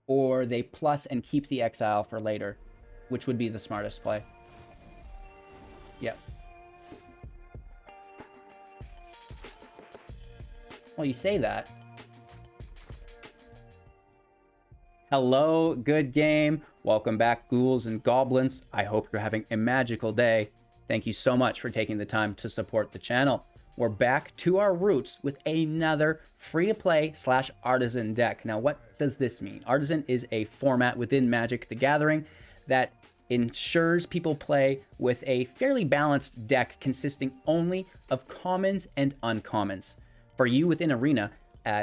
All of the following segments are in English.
or they plus and keep the exile for later, which would be the smartest play. Yep. Well, you say that. Hello, good game. Welcome back, ghouls and goblins. I hope you're having a magical day. Thank you so much for taking the time to support the channel. We're back to our roots with another free-to-play / artisan deck. Now, what does this mean? Artisan is a format within Magic the Gathering that ensures people play with a fairly balanced deck consisting only of commons and uncommons. For you within Arena,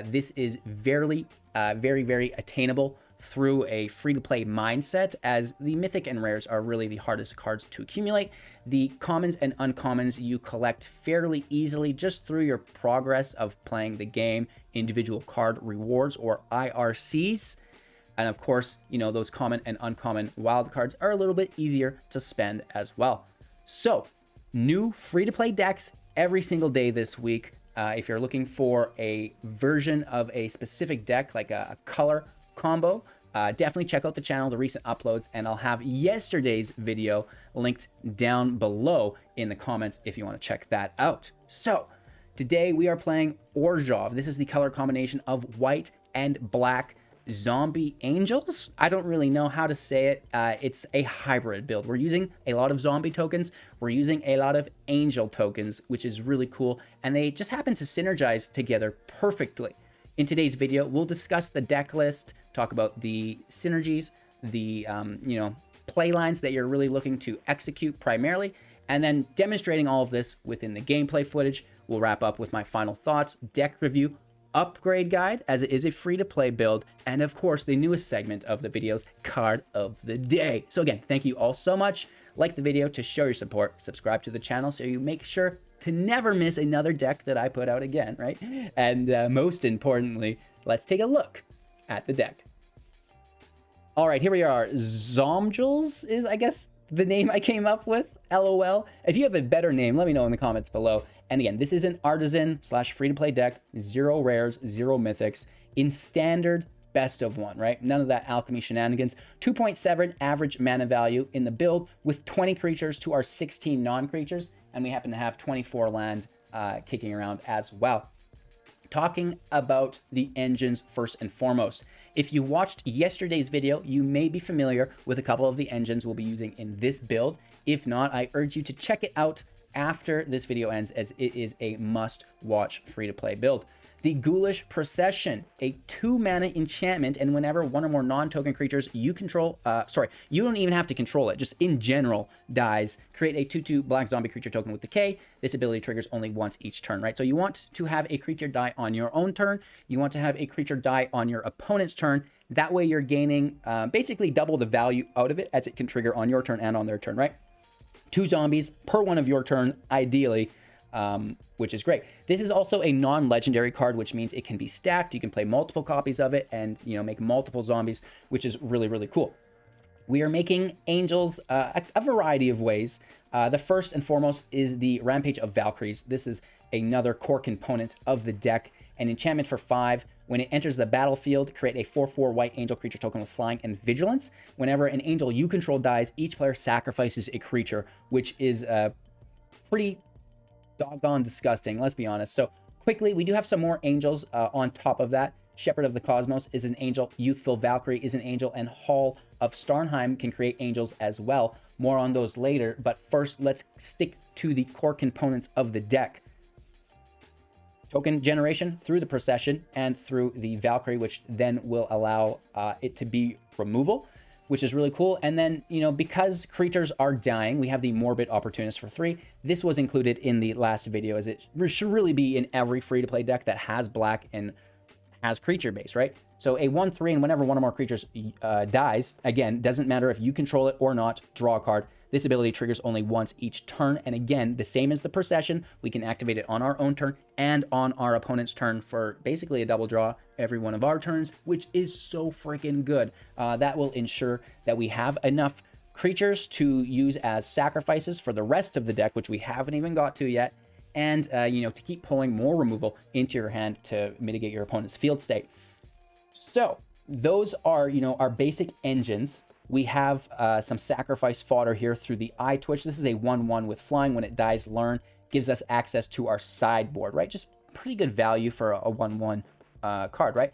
this is very attainable through a free-to-play mindset, as the Mythic and Rares are really the hardest cards to accumulate. The commons and uncommons you collect fairly easily just through your progress of playing the game, individual card rewards or IRCs. And of course, you know, those common and uncommon wild cards are a little bit easier to spend as well. So, new free-to-play decks every single day this week. If you're looking for a version of a specific deck, like a color combo, definitely check out the channel, the recent uploads, and I'll have yesterday's video linked down below in the comments if you want to check that out. So, today we are playing Orzhov. This is the color combination of white and black zombie angels. I don't really know how to say it. It's a hybrid build. We're using a lot of zombie tokens. We're using a lot of angel tokens, which is really cool. And they just happen to synergize together perfectly. In today's video, we'll discuss the deck list, talk about the synergies, the play lines that you're really looking to execute primarily, and then demonstrating all of this within the gameplay footage. We'll wrap up with my final thoughts, deck review, upgrade guide, as it is a free-to-play build, and of course the newest segment of the videos, card of the day. So again, thank you all so much. Like the video to show your support, subscribe to the channel so you make sure to never miss another deck that I put out again, right? And most importantly, let's take a look at the deck. All right, here we are. Zomjules is, I guess, the name I came up with. LOL. If you have a better name, let me know in the comments below. And again, this is an artisan / free-to-play deck, 0 rares, 0 mythics, in standard best of 1, right? None of that alchemy shenanigans. 2.7 average mana value in the build with 20 creatures to our 16 non-creatures, and we happen to have 24 land kicking around as well. Talking about the engines first and foremost. If you watched yesterday's video, you may be familiar with a couple of the engines we'll be using in this build. If not, I urge you to check it out after this video ends, as it is a must-watch free-to-play build. The Ghoulish Procession, a 2-mana enchantment, and whenever one or more non-token creatures you control, you don't even have to control it, just in general, dies, create a 2/2 black zombie creature token with decay. This ability triggers only once each turn, right? So you want to have a creature die on your own turn, you want to have a creature die on your opponent's turn. That way you're gaining basically double the value out of it, as it can trigger on your turn and on their turn, right? 2 zombies per one of your turn, ideally, which is great. This is also a non-legendary card, which means it can be stacked. You can play multiple copies of it and, you know, make multiple zombies, which is really, really cool. We are making angels a variety of ways. The first and foremost is the Rampage of Valkyries. This is another core component of the deck. An enchantment for 5. When it enters the battlefield, create a 4/4 white angel creature token with flying and vigilance. Whenever an angel you control dies, each player sacrifices a creature, which is pretty doggone disgusting, let's be honest. So quickly, we do have some more angels on top of that. Shepherd of the Cosmos is an angel, Youthful Valkyrie is an angel, and Hall of Starnheim can create angels as well. More on those later, but first let's stick to the core components of the deck. Token generation through the Procession and through the Valkyrie, which then will allow it to be removal, which is really cool. And then, you know, because creatures are dying, we have the Morbid Opportunist for 3. This was included in the last video, as it should really be in every free-to-play deck that has black and has creature base, right? So a 1/3, and whenever one or more creatures dies, again, doesn't matter if you control it or not, draw a card. This ability triggers only once each turn, and again, the same as the Procession, we can activate it on our own turn and on our opponent's turn for basically a double draw every one of our turns, which is so freaking good. That will ensure that we have enough creatures to use as sacrifices for the rest of the deck, which we haven't even got to yet, and you know, to keep pulling more removal into your hand to mitigate your opponent's field state. So those are, you know, our basic engines. We have some sacrifice fodder here through the eye twitch. This is a 1/1 with flying. When it dies, learn. Gives us access to our sideboard, right? Just pretty good value for a 1/1 card, right?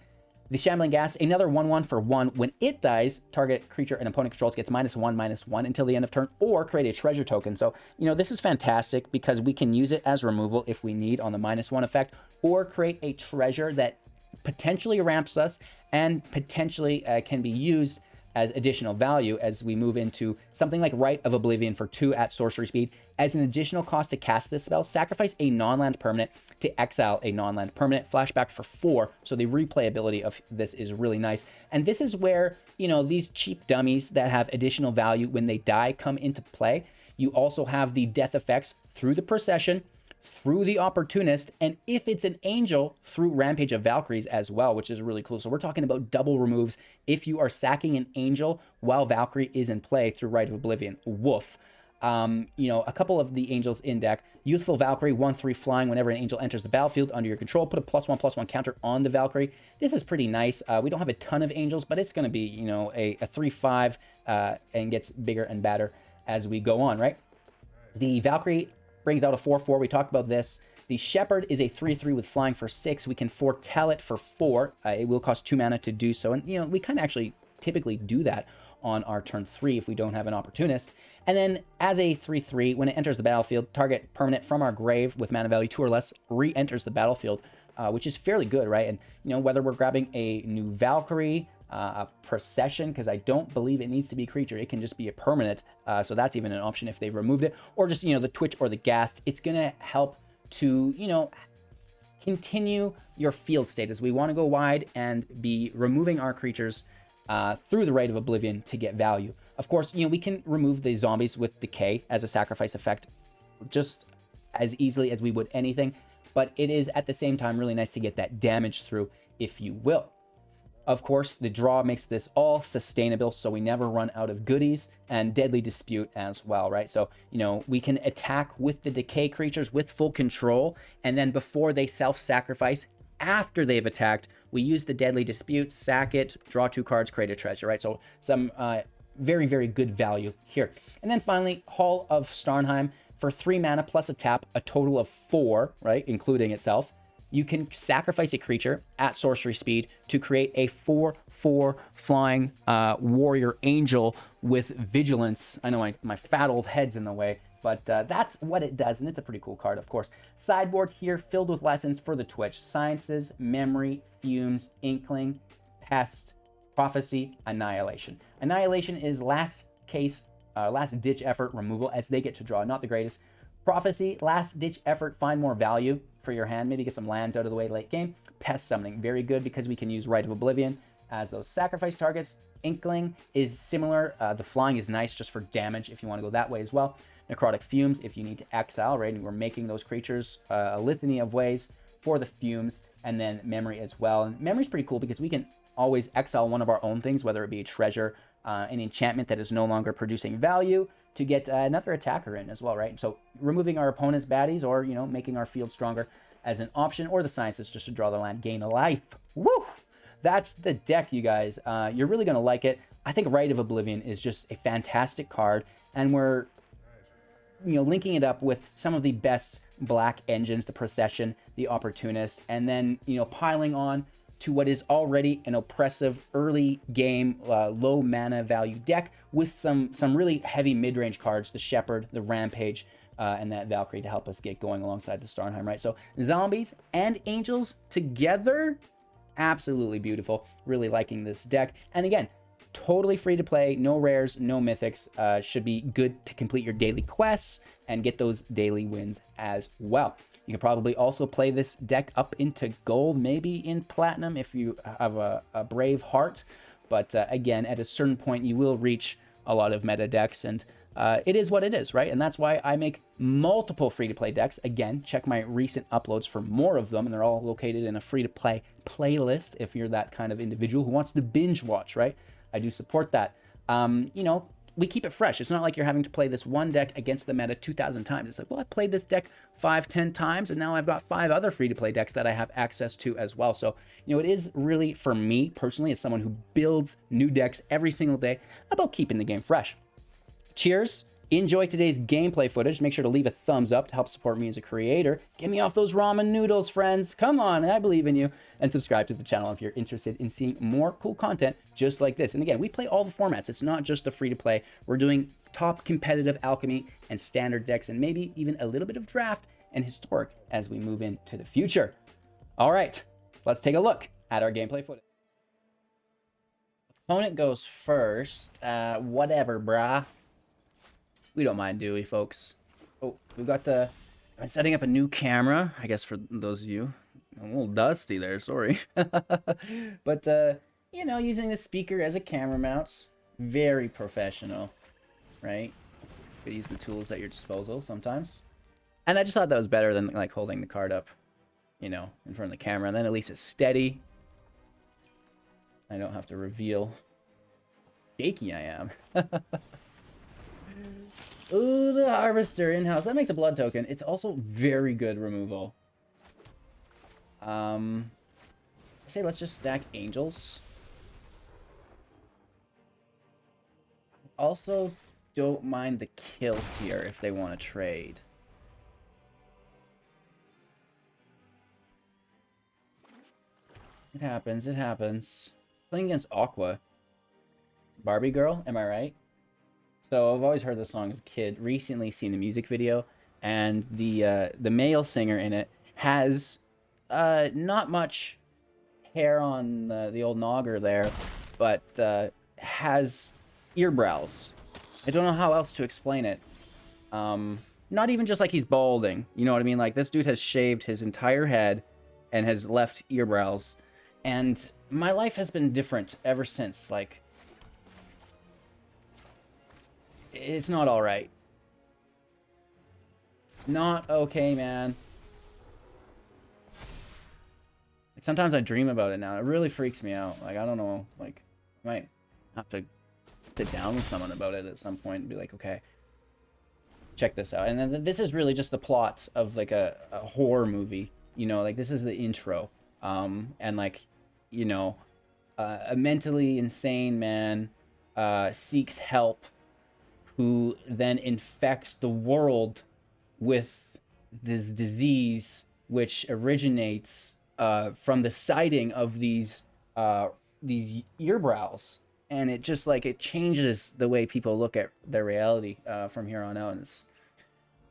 The Shambling Gas, another 1/1 for 1. When it dies, target creature an opponent controls gets -1/-1 until the end of turn, or create a treasure token. So, you know, this is fantastic because we can use it as removal if we need on the -1 effect, or create a treasure that potentially ramps us and potentially can be used as additional value as we move into something like Rite of Oblivion for 2 at sorcery speed. As an additional cost to cast this spell, sacrifice a non-land permanent to exile a non-land permanent, flashback for 4. So the replayability of this is really nice. And this is where, you know, these cheap dummies that have additional value when they die come into play. You also have the death effects through the procession, through the opportunist, and if it's an angel, through Rampage of Valkyries as well, which is really cool. So we're talking about double removes if you are sacking an angel while Valkyrie is in play through Rite of Oblivion. Woof. You know, a couple of the angels in deck. Youthful Valkyrie, 1/3 flying. Whenever an angel enters the battlefield under your control, put a +1/+1 counter on the Valkyrie. This is pretty nice. We don't have a ton of angels, but it's going to be, you know, a 3/5 and gets bigger and badder as we go on, right? The Valkyrie brings out a 4/4. We talked about this. The Shepherd is a 3/3 with flying for 6. We can foretell it for 4. It will cost 2 mana to do so. And, you know, we kind of actually typically do that on our turn 3 if we don't have an opportunist. And then as a 3/3, when it enters the battlefield, target permanent from our grave with mana value 2 or less re-enters the battlefield, which is fairly good, right? And, you know, whether we're grabbing a new Valkyrie, a procession, because I don't believe it needs to be a creature, it can just be a permanent, so that's even an option if they've removed it, or just, you know, the Twitch or the Ghast. It's gonna help to, you know, continue your field state as we want to go wide and be removing our creatures through the Rite of Oblivion to get value. Of course, you know, we can remove the zombies with Decay as a sacrifice effect just as easily as we would anything, but it is at the same time really nice to get that damage through, if you will. Of course, the draw makes this all sustainable, so we never run out of goodies, and Deadly Dispute as well, right? So, you know, we can attack with the Decay creatures with full control, and then before they self-sacrifice, after they've attacked, we use the Deadly Dispute, sack it, draw 2 cards, create a treasure, right? So some very, very good value here. And then finally, Hall of Starnheim for 3 mana plus a tap, a total of 4, right? Including itself. You can sacrifice a creature at sorcery speed to create a 4/4 flying warrior angel with vigilance. I know my fat old head's in the way, but that's what it does, and it's a pretty cool card, of course. Sideboard here filled with lessons for the Twitch. Sciences, Memory, Fumes, Inkling, Pest, Prophecy, Annihilation. Annihilation is last ditch effort removal as they get to draw, not the greatest. Prophecy, last ditch effort, find more value for your hand, maybe get some lands out of the way late game. Pest Summoning, very good because we can use Rite of Oblivion as those sacrifice targets. Inkling is similar. The flying is nice just for damage if you want to go that way as well. Necrotic Fumes if you need to exile, right? And we're making those creatures a litany of ways for the Fumes, and then Memory as well. And Memory's pretty cool because we can always exile one of our own things, whether it be a treasure, an enchantment that is no longer producing value, to get another attacker in as well, right? So removing our opponent's baddies, or, you know, making our field stronger as an option, or the Sciences just to draw the land, gain a life. Woo! That's the deck, you guys. You're really gonna like it. I think Rite of Oblivion is just a fantastic card, and we're, you know, linking it up with some of the best black engines, the Procession, the Opportunist, and then, you know, piling on to what is already an oppressive early game, low mana value deck with some really heavy mid-range cards, the Shepherd, the Rampage, and that Valkyrie to help us get going alongside the Starnheim, right? So zombies and angels together, absolutely beautiful. Really liking this deck. And again, totally free to play, no rares, no mythics. Should be good to complete your daily quests and get those daily wins as well. You can probably also play this deck up into gold, maybe in platinum if you have a brave heart. But again, at a certain point, you will reach a lot of meta decks, and it is what it is, right? And that's why I make multiple free-to-play decks. Again, check my recent uploads for more of them, and they're all located in a free-to-play playlist if you're that kind of individual who wants to binge watch, right? I do support that. You know, we keep it fresh. It's not like you're having to play this one deck against the meta 2,000 times. It's like, well, I played this deck 5, 10 times, and now I've got 5 other free-to-play decks that I have access to as well. So, you know, it is really, for me personally, as someone who builds new decks every single day, about keeping the game fresh. Cheers. Enjoy today's gameplay footage. Make sure to leave a thumbs up to help support me as a creator. Get me off those ramen noodles, friends. Come on, I believe in you. And subscribe to the channel if you're interested in seeing more cool content just like this. And again, we play all the formats. It's not just the free-to-play. We're doing top competitive alchemy and standard decks, and maybe even a little bit of draft and historic as we move into the future. All right, let's take a look at our gameplay footage. Opponent goes first. Whatever, brah. We don't mind, do we, folks? Oh, we've got I'm setting up a new camera, I guess, for those of you. A little dusty there, sorry. But, you know, using the speaker as a camera mount, very professional, right? You use the tools at your disposal sometimes. And I just thought that was better than, like, holding the card up, you know, in front of the camera. And then at least it's steady. I don't have to reveal how shaky I am. Ooh, the Harvester in-house. That makes a blood token. It's also very good removal. I say let's just stack angels. Also, don't mind the kill here if they want to trade. It happens, it happens. Playing against Aqua. Barbie Girl, am I right? So I've always heard this song as a kid. Recently seen the music video, and the male singer in it has not much hair on the old nogger there, but has earbrows. I don't know how else to explain it. Not even just like he's balding. You know what I mean? Like this dude has shaved his entire head and has left earbrows. And my life has been different ever since. Like, it's not all right. Not okay, man. Like, sometimes I dream about it now. It really freaks me out. Like, I don't know. Like, I might have to sit down with someone about it at some point and be like, okay, check this out. And then this is really just the plot of, like, a horror movie. You know, like, this is the intro. And, like, you know, a mentally insane man seeks help, who then infects the world with this disease, which originates from the sighting of these earbrows, and it just like it changes the way people look at their reality from here on out. And it's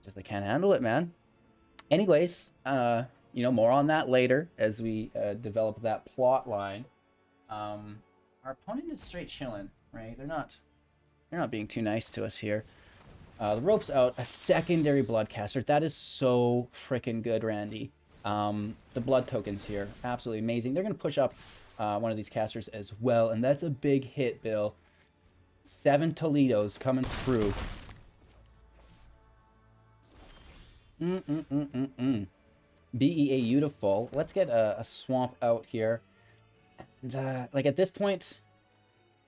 just they can't handle it, man. Anyways, you know, more on that later as we develop that plot line. Our opponent is straight chilling, right? They're not being too nice to us here. The rope's out. A secondary bloodcaster. That is so freaking good, Randy. The blood tokens here, absolutely amazing. They're going to push up one of these casters as well, and that's a big hit, Bill. 7 Toledos coming through. BEA beautiful. Let's get a swamp out here. And, like, at this point,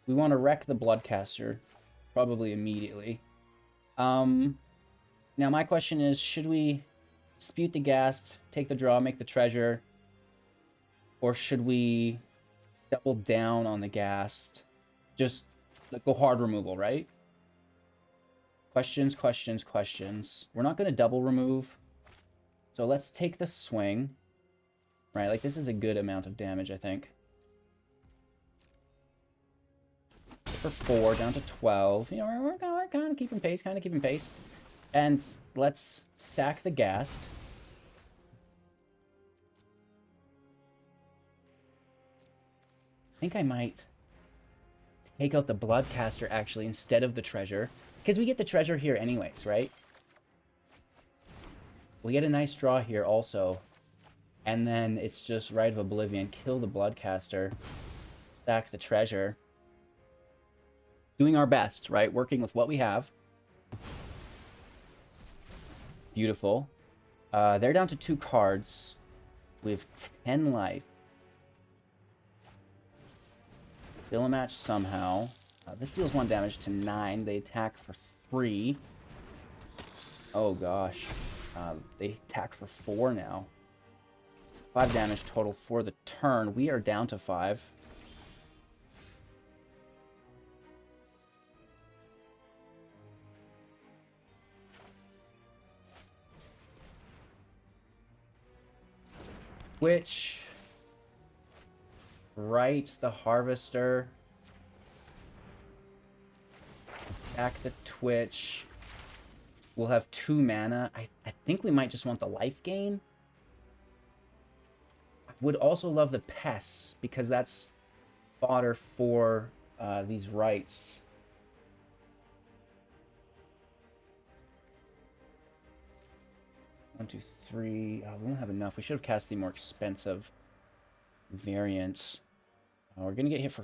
we want to wreck the bloodcaster. Probably immediately. Now my question is, should we dispute the ghast, take the draw, make the treasure, or should we double down on the ghast? Just like, go hard removal, right? Questions, questions, questions. We're not going to double remove, so let's take the swing. Right, like this is a good amount of damage, I think. For 4 down to 12. You know, we're kind of keeping pace, And let's sack the ghast. I think I might take out the bloodcaster actually instead of the treasure, because we get the treasure here anyways, right? We get a nice draw here also, and then it's just Rite of Oblivion. Kill the bloodcaster, sack the treasure. Doing our best, right? Working with what we have. Beautiful. They're down to 2 cards. We have 10 life. Fill a match somehow. This deals 1 damage to 9. They attack for 3. Oh gosh. They attack for 4 now. 5 damage total for the turn. We are down to 5. Which writes the Harvester. Attack the Twitch. We'll have 2 mana. I think we might just want the life gain. I would also love the Pests, because that's fodder for these rights. One, two, three. We won't have enough. We should have cast the more expensive variant. We're going to get hit for...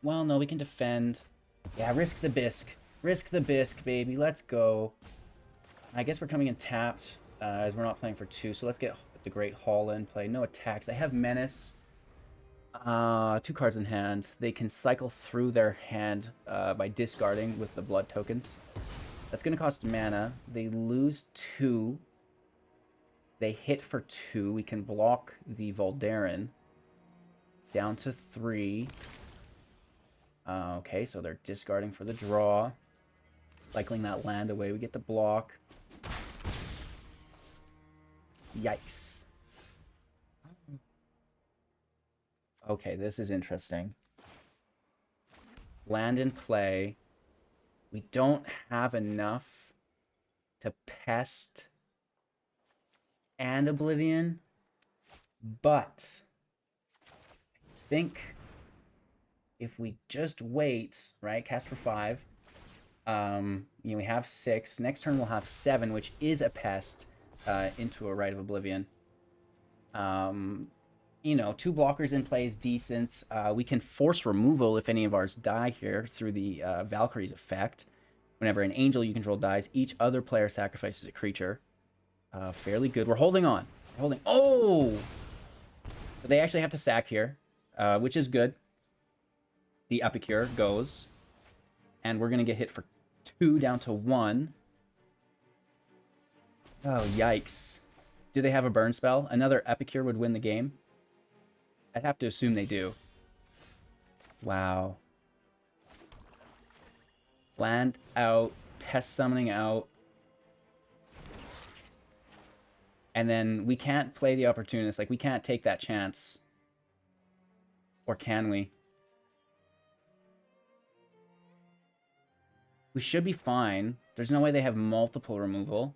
Well, no, we can defend. Yeah, risk the bisque. Risk the bisque, baby. Let's go. I guess we're coming in tapped, as we're not playing for 2. So let's get the Great Hall in play. No attacks. I have Menace. 2 cards in hand. They can cycle through their hand by discarding with the blood tokens. That's going to cost mana. They lose 2. They hit for 2. We can block the Voldaren. Down to 3. Okay, so they're discarding for the draw. Cycling that land away. We get the block. Yikes. Okay, this is interesting. Land in play. We don't have enough to Pest and Oblivion, but I think if we just wait, right, cast for 5, we have 6. Next turn we'll have 7, which is a Pest into a Rite of Oblivion. 2 blockers in play is decent. We can force removal if any of ours die here through the Valkyrie's effect. Whenever an angel you control dies, each other player sacrifices a creature. Fairly good. We're holding on. We're holding... Oh! But they actually have to sack here, which is good. The Epicure goes. And we're going to get hit for 2 down to 1. Oh, yikes. Do they have a burn spell? Another Epicure would win the game? I'd have to assume they do. Wow. Land out. Pest summoning out. And then we can't play the opportunist. Like, we can't take that chance. Or can we? We should be fine. There's no way they have multiple removal.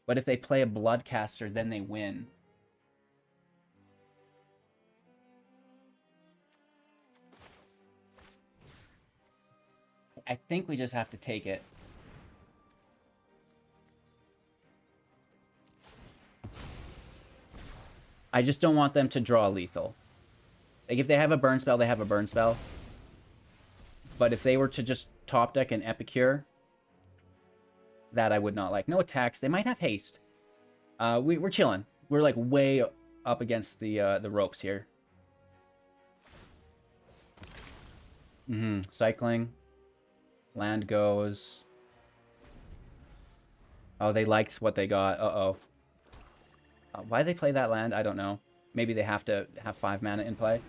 But if they play a Bloodcaster, then they win. I think we just have to take it. I just don't want them to draw lethal. Like, if they have a burn spell, they have a burn spell. But if they were to just top deck an Epicure, that I would not like. No attacks. They might have haste. We're chilling. We're like way up against the ropes here. Cycling. Land goes. Oh, they liked what they got. Uh-oh. Why they play that land? I don't know. Maybe they have to have 5 mana in play.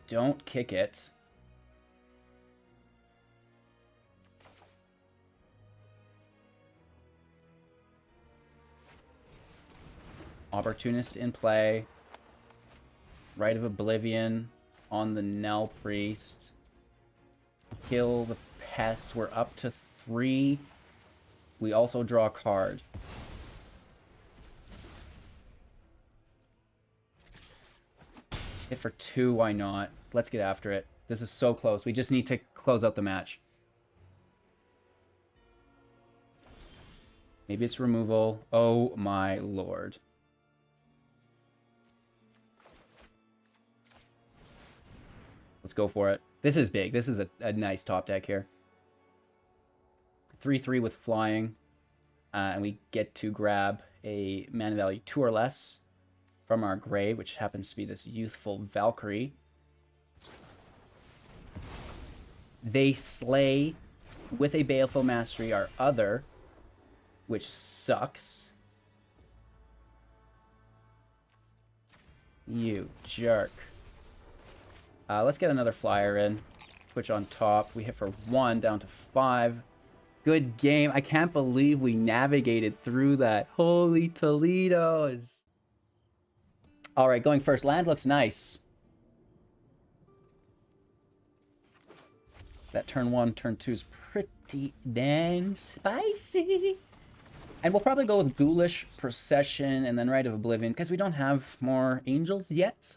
Don't kick it. Opportunist in play. Rite of Oblivion on the Nell Priest. Kill the Pest. We're up to 3. We also draw a card. Hit for 2, why not? Let's get after it. This is so close. We just need to close out the match. Maybe it's removal. Oh my lord. Let's go for it. This is big. This is a nice top deck here. 3/3 with flying. And we get to grab a mana value 2 or less from our grave, which happens to be this youthful Valkyrie. They slay with a Baleful Mastery our other, which sucks. You jerk. Let's get another flyer in. Twitch on top. We hit for 1, down to 5. Good game. I can't believe we navigated through that. Holy Toledos. All right, going first. Land looks nice. That turn 1, turn 2 is pretty dang spicy. And we'll probably go with Ghoulish, Procession, and then Rite of Oblivion, because we don't have more angels yet.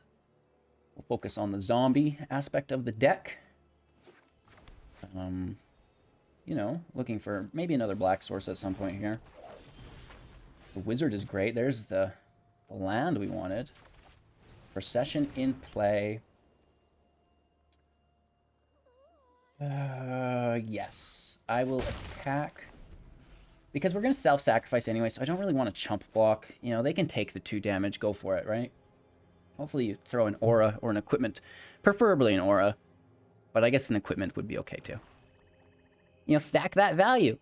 We'll focus on the zombie aspect of the deck. You know, looking for maybe another black source at some point here. The Wizard is great. There's the land we wanted. Procession in play. Yes. I will attack. Because we're going to self-sacrifice anyway, so I don't really want to chump block. You know, they can take the 2 damage. Go for it, right? Hopefully you throw an aura or an equipment. Preferably an aura. But I guess an equipment would be okay too. You know, stack that value.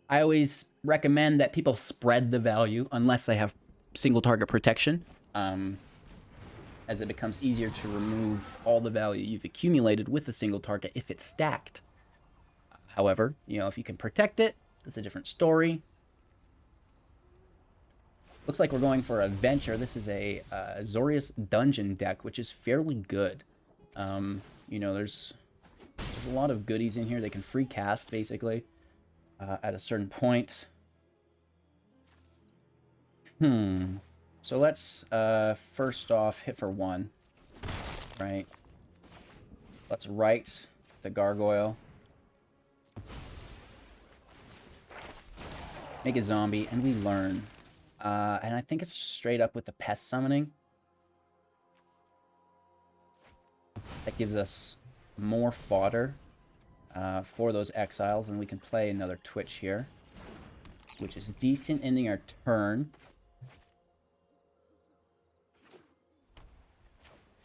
I always recommend that people spread the value unless they have single target protection. As it becomes easier to remove all the value you've accumulated with a single target if it's stacked. However, you know, if you can protect it, that's a different story. Looks like we're going for a Venture. This is a Azorius Dungeon deck, which is fairly good. You know, there's a lot of goodies in here. They can free cast, basically, at a certain point. So let's, first off, hit for 1. Right? Let's write the Gargoyle. Make a zombie, and we learn. And I think it's straight up with the Pest Summoning. That gives us more fodder for those exiles, and we can play another Twitch here, which is decent ending our turn.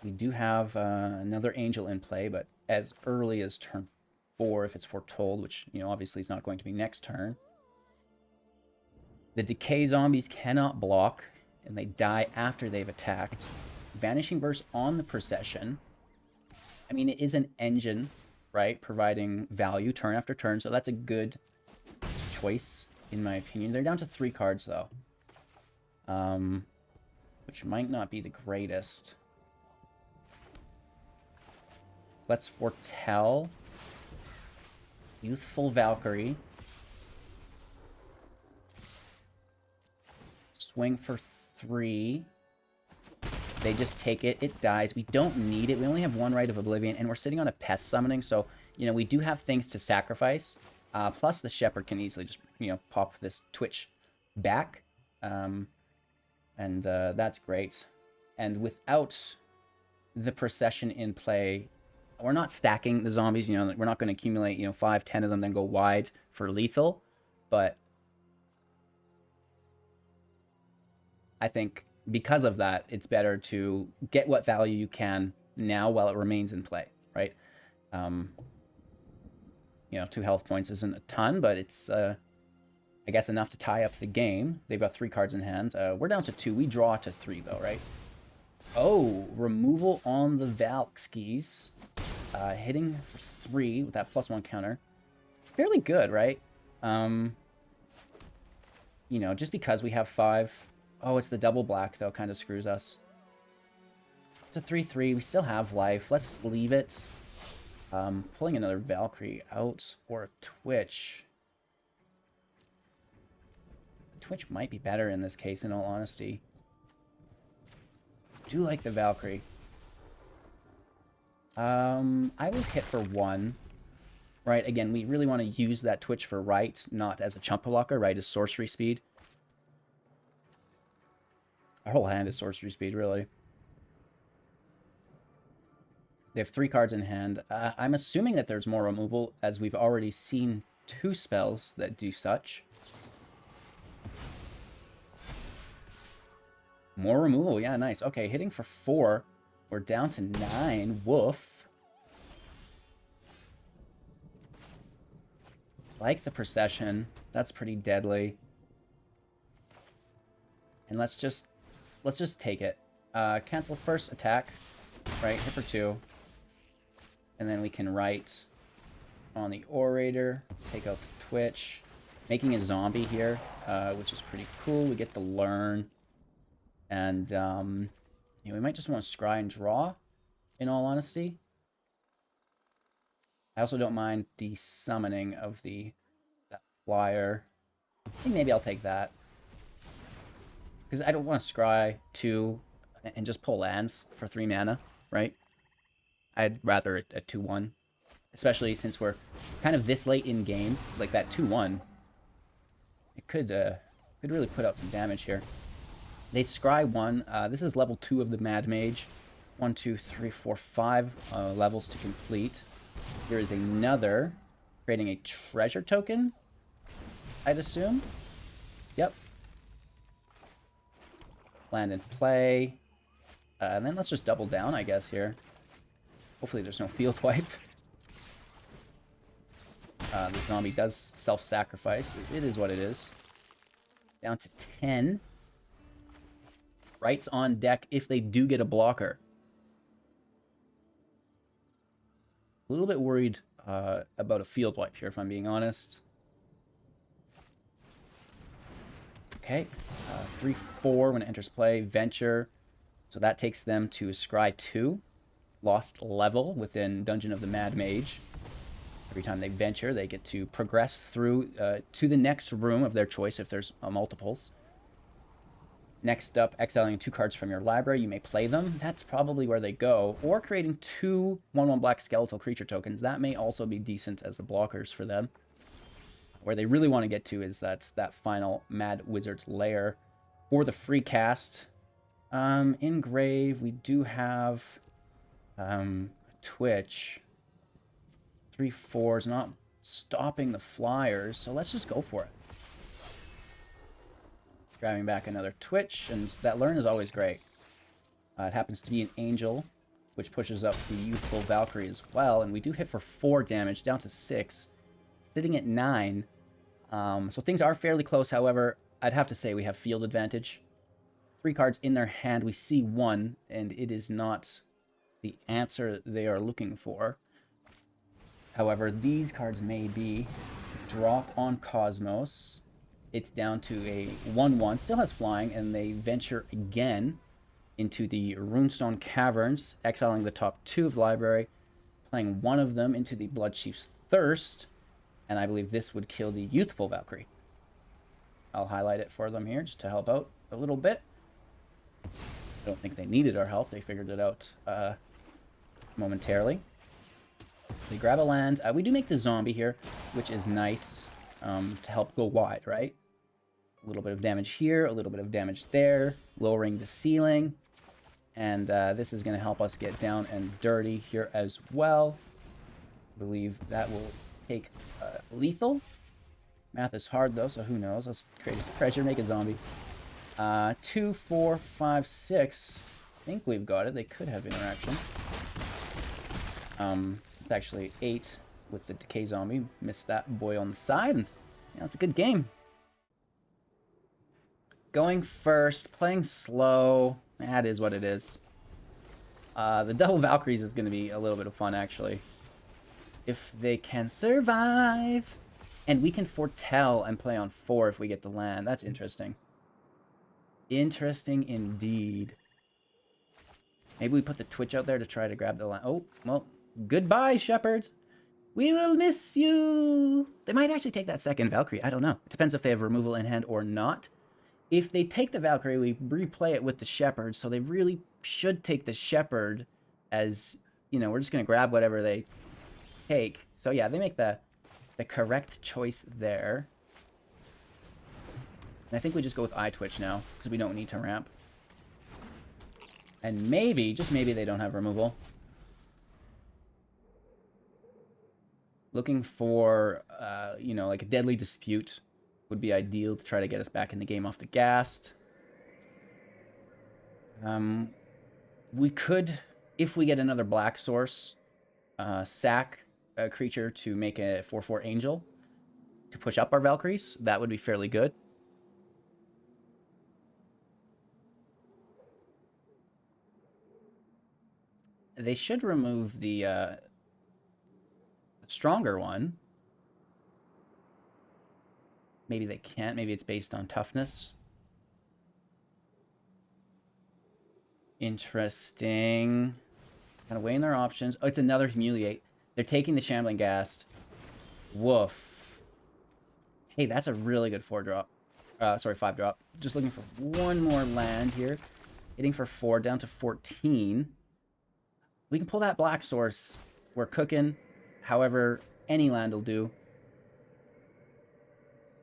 We do have another Angel in play, but as early as turn 4 if it's foretold, which, you know, obviously is not going to be next turn. The Decay zombies cannot block, and they die after they've attacked. Vanishing Verse on the Procession. I mean, it is an engine, right? Providing value turn after turn, so that's a good choice, in my opinion. They're down to 3 cards, though. Which might not be the greatest. Let's Foretell. Youthful Valkyrie. Swing for 3. They just take it. It dies. We don't need it. We only have 1 Rite of Oblivion, and we're sitting on a Pest Summoning, so, you know, we do have things to sacrifice. Plus, the Shepherd can easily just, you know, pop this Twitch back. That's great. And without the Procession in play, we're not stacking the zombies. You know, we're not going to accumulate, you know, 5, 10 of them, then go wide for lethal. But I think because of that, it's better to get what value you can now while it remains in play, right? You know, 2 health points isn't a ton, but it's, I guess, enough to tie up the game. They've got 3 cards in hand. We're down to 2. We draw to 3, though, right? Oh, removal on the Valkskis. Hitting for 3 with that +1 counter. Fairly good, right? You know, just because we have 5... Oh, it's the double black, though, kind of screws us. It's a 3/3. We still have life. Let's leave it. Pulling another Valkyrie out or a Twitch. Twitch might be better in this case, in all honesty. I do like the Valkyrie. I will hit for 1. Right, again, we really want to use that Twitch for right, not as a chump blocker. Right is sorcery speed. Our whole hand is sorcery speed, really. They have 3 cards in hand. I'm assuming that there's more removal, as we've already seen 2 spells that do such. More removal, yeah, nice. Okay, hitting for 4. We're down to 9. Woof. Like the procession. That's pretty deadly. And let's just take it. Cancel first attack. Right, hit for 2. And then we can write on the Orator, take out the Twitch, making a zombie here, which is pretty cool. We get to learn. And you know, we might just want to scry and draw, in all honesty. I also don't mind the summoning of that flyer. I think maybe I'll take that. Because I don't want to scry 2 and just pull lands for 3 mana, right? I'd rather a 2-1. Especially since we're kind of this late in game. Like that 2-1. It could really put out some damage here. They scry 1. This is level 2 of the Mad Mage. 1, 2, 3, 4, 5 levels to complete. There is another, creating a treasure token, I'd assume. Yep. Land and play. And then let's just double down, I guess, here. Hopefully there's no field wipe. The zombie does self-sacrifice. It is what it is. Down to 10. Rights on deck if they do get a blocker. A little bit worried about a field wipe here, if I'm being honest. Okay, 3-4 when it enters play. Venture. So that takes them to Scry 2. Lost level within Dungeon of the Mad Mage. Every time they venture, they get to progress through to the next room of their choice if there's multiples. Next up, exiling 2 cards from your library. You may play them. That's probably where they go. Or creating 2 1/1 black skeletal creature tokens. That may also be decent as the blockers for them. Where they really want to get to is that final Mad Wizard's Lair. For the free cast, in Grave, we do have Twitch. 3-4 is not stopping the flyers, so let's just go for it. Grabbing back another Twitch, and that learn is always great. It happens to be an Angel, which pushes up the Youthful Valkyrie as well, and we do hit for 4 damage, down to 6, sitting at 9. So things are fairly close, however, I'd have to say we have field advantage. 3 cards in their hand, we see 1, and it is not the answer they are looking for. However, these cards may be dropped on Cosmos. It's down to a 1-1, still has flying, and they venture again into the Runestone Caverns, exiling the top 2 of the library, playing 1 of them into the Bloodchief's Thirst, and I believe this would kill the Youthful Valkyrie. I'll highlight it for them here just to help out a little bit. I don't think they needed our help. They figured it out momentarily. We grab a land. We do make the zombie here, which is nice to help go wide, right? A little bit of damage here, a little bit of damage there, lowering the ceiling. And this is going to help us get down and dirty here as well. I believe that will take lethal. Math is hard, though, so who knows? Let's create a treasure, make a zombie. 2, 4, 5, 6. I think we've got it. They could have interaction. It's actually 8 with the decay zombie. Missed that boy on the side. And, yeah, it's a good game. Going first, playing slow. That is what it is. The double Valkyries is going to be a little bit of fun, actually. If they can survive. And we can foretell and play on 4 if we get the land. That's interesting. Interesting indeed. Maybe we put the Twitch out there to try to grab the land. Oh, well, goodbye, Shepherd. We will miss you. They might actually take that second Valkyrie. I don't know. It depends if they have removal in hand or not. If they take the Valkyrie, we replay it with the Shepherd, so they really should take the Shepherd as, you know, we're just going to grab whatever they take. So yeah, they make the correct choice there. And I think we just go with iTwitch now, because we don't need to ramp. And maybe, just maybe, they don't have removal. Looking for, you know, like a Deadly Dispute would be ideal to try to get us back in the game off the gas. We could, if we get another black source, sack a creature to make a 4/4 angel. to push up our Valkyries. That would be fairly good. They should remove the stronger one. Maybe they can't. Maybe it's based on toughness. Interesting. Kind of weighing their options. Oh, it's another Humiliate. They're taking the Shambling Ghast. Woof. Hey, that's a really good 4-drop. Sorry, 5-drop. Just looking for one more land here. Hitting for 4, down to 14. We can pull that Black Source. We're cooking. However, any land will do.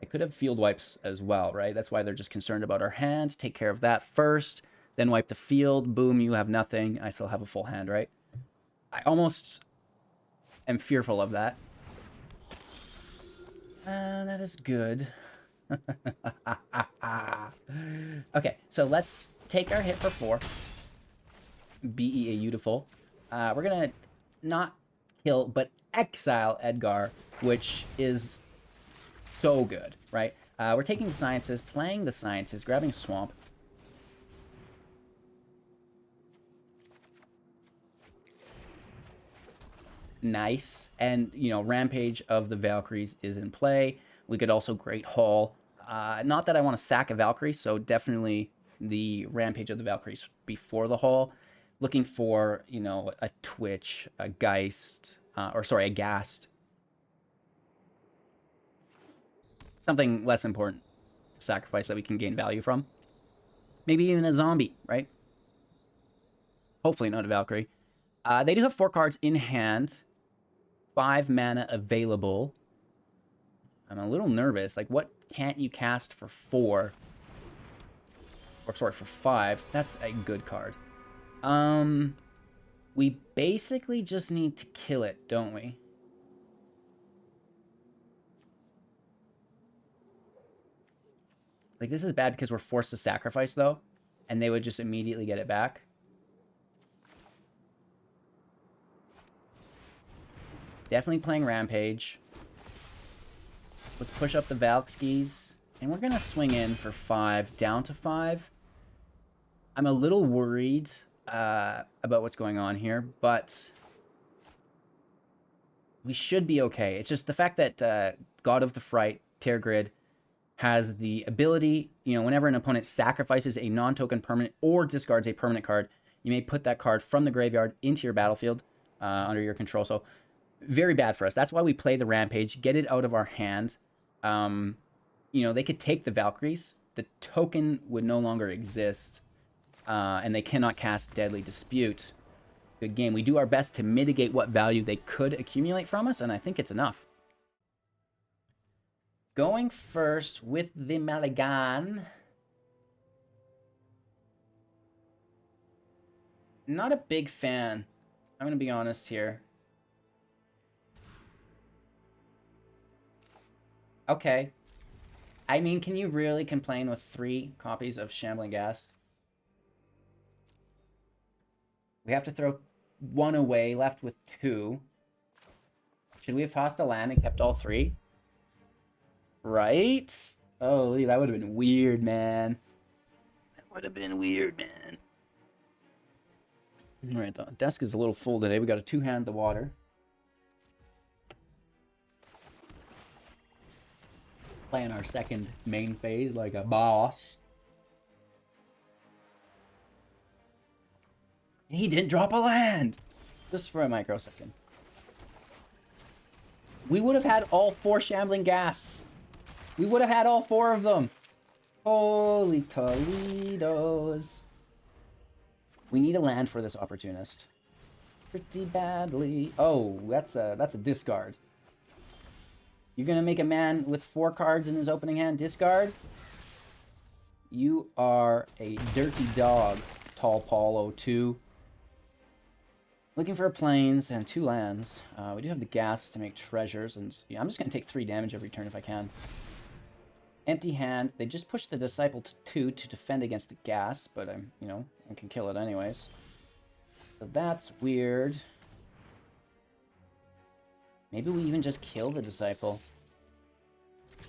It could have field wipes as well, right? That's why they're just concerned about our hand. Take care of that first. Then wipe the field. Boom, you have nothing. I still have a full hand, right? I almost am fearful of that. That is good. Okay, so let's take our hit for 4. Beautiful. We're gonna not kill, but exile Edgar, which is so good, right? We're taking the Sciences, playing the Sciences, grabbing a Swamp. Nice. And, you know, Rampage of the Valkyries is in play. We could also Great Hall. Not that I want to sack a Valkyrie, so definitely the Rampage of the Valkyries before the Hall. Looking for, you know, a Twitch, a Geist, a Ghast. Something less important to sacrifice that we can gain value from. Maybe even a zombie, right? Hopefully not a Valkyrie. They do have 4 cards in hand. 5 mana available. I'm a little nervous. Like, what can't you cast for 4? Or, sorry, for 5. That's a good card. We basically just need to kill it, don't we? Like, this is bad because we're forced to sacrifice, though. And they would just immediately get it back. Definitely playing Rampage. Let's push up the Valkskis. And we're going to swing in for 5, down to 5. I'm a little worried about what's going on here, but we should be okay. It's just the fact that God of the Fright, Tear Grid, has the ability, you know, whenever an opponent sacrifices a non-token permanent or discards a permanent card, you may put that card from the graveyard into your battlefield under your control. So very bad for us. That's why we play the Rampage, get it out of our hand. You know, they could take the Valkyries. The token would no longer exist, and they cannot cast Deadly Dispute. Good game. We do our best to mitigate what value they could accumulate from us, and I think it's enough. Going first with the Maligan. Not a big fan. I'm going to be honest here. Okay. I mean, can you really complain with 3 copies of Shambling Ghast? We have to throw 1 away, left with 2. Should we have tossed a land and kept all 3? Right? Oh, that would have been weird, man. That would have been weird, man. Alright, the desk is a little full today. We got a 2-hand the water. Playing our second main phase like a boss. He didn't drop a land! Just for a microsecond. We would have had all 4 Shambling Ghasts. We would have had all 4 of them. Holy Toledos. We need a land for this opportunist. Pretty badly. Oh, that's a discard. You're gonna make a man with 4 cards in his opening hand discard? You are a dirty dog, Tall Paulo 2. Looking for plains and 2 lands. We do have the gas to make treasures, and yeah, I'm just gonna take 3 damage every turn if I can. Empty hand. They just pushed the Disciple to 2 to defend against the gas, but I'm, you know, I can kill it anyways. So that's weird. Maybe we even just kill the Disciple.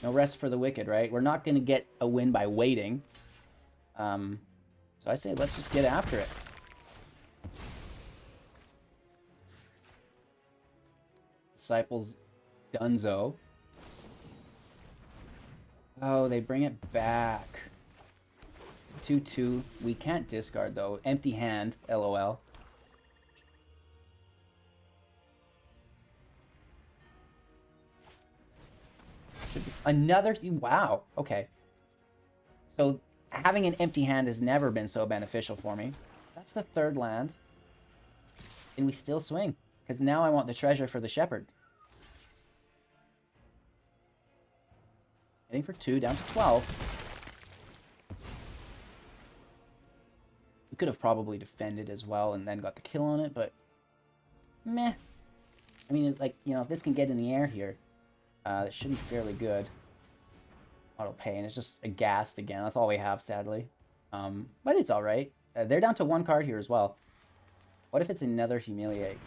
No rest for the wicked, right? We're not going to get a win by waiting. So I say let's just get after it. Disciples Dunzo. Oh, they bring it back. 2/2. We can't discard, though. Empty hand, LOL. Another... Wow. Okay. So having an empty hand has never been so beneficial for me. That's the third land. And we still swing. Because now I want the treasure for the shepherd. Hitting for 2, down to 12. We could have probably defended as well and then got the kill on it, but... Meh. I mean, like, you know, if this can get in the air here, that should be fairly good. Auto pay, and it's just a ghast again. That's all we have, sadly. But it's alright. They're down to 1 card here as well. What if it's another Humiliate?